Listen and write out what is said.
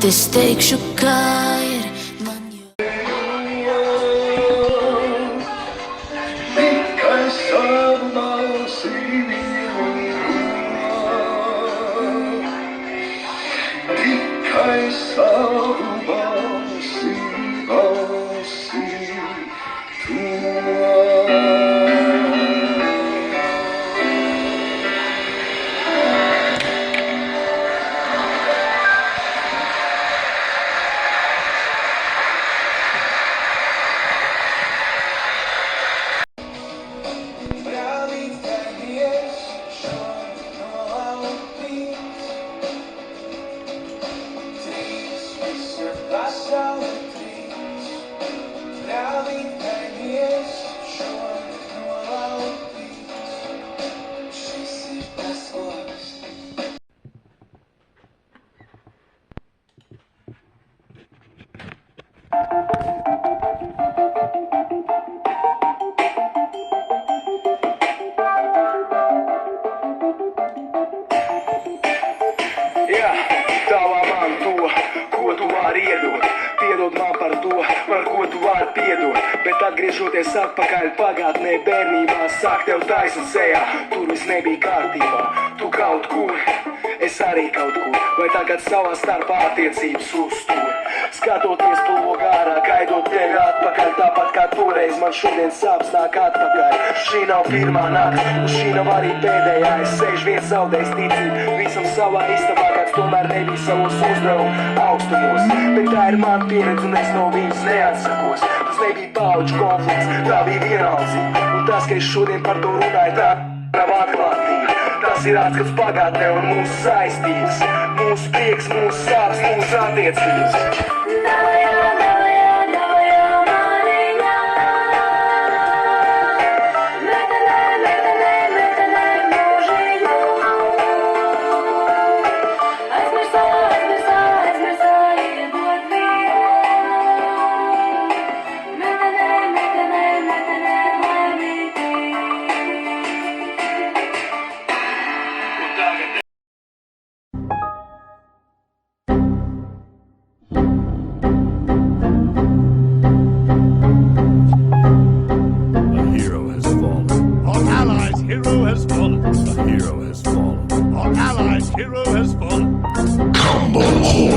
es teikšu, kā ir man Tikai savu balsi tikai savu balsi Piedod man par to, par ko tu vari piedot. Bet atgriežoties atpakaļ pagātnē, bērnībā sāk tev taisn sejā. Tur viss nebija kārtībā, tu kaut kur, es arī kaut kur. Vai tagad savā starpā attiecības uztur. Skatoties tu logā ārā, gaidot tevi atpakaļ. Tāpat kā toreiz man šodien sāps nāk atpakaļ. Šī nav pirmā nakts, un šī nav arī pēdējā. Es sēžu viens zaudējis ticību visam savā istabā, kāds tomēr nebija savos uzdevumu augstumos. Bet tā ir man pieredze, un es no viņas neatsakos. Tas nebija paudžu konflikts, tā bija vienaldzība. Un tas, ka es šodien par to runāju, tā nav atklātība. Tas ir atskats pagātnē un mūsu saistības. Mūsu prieks, mūsu sāpes, mūsu attiecības. Hero has fallen. A hero has fallen. Our allies' hero has fallen. Combo.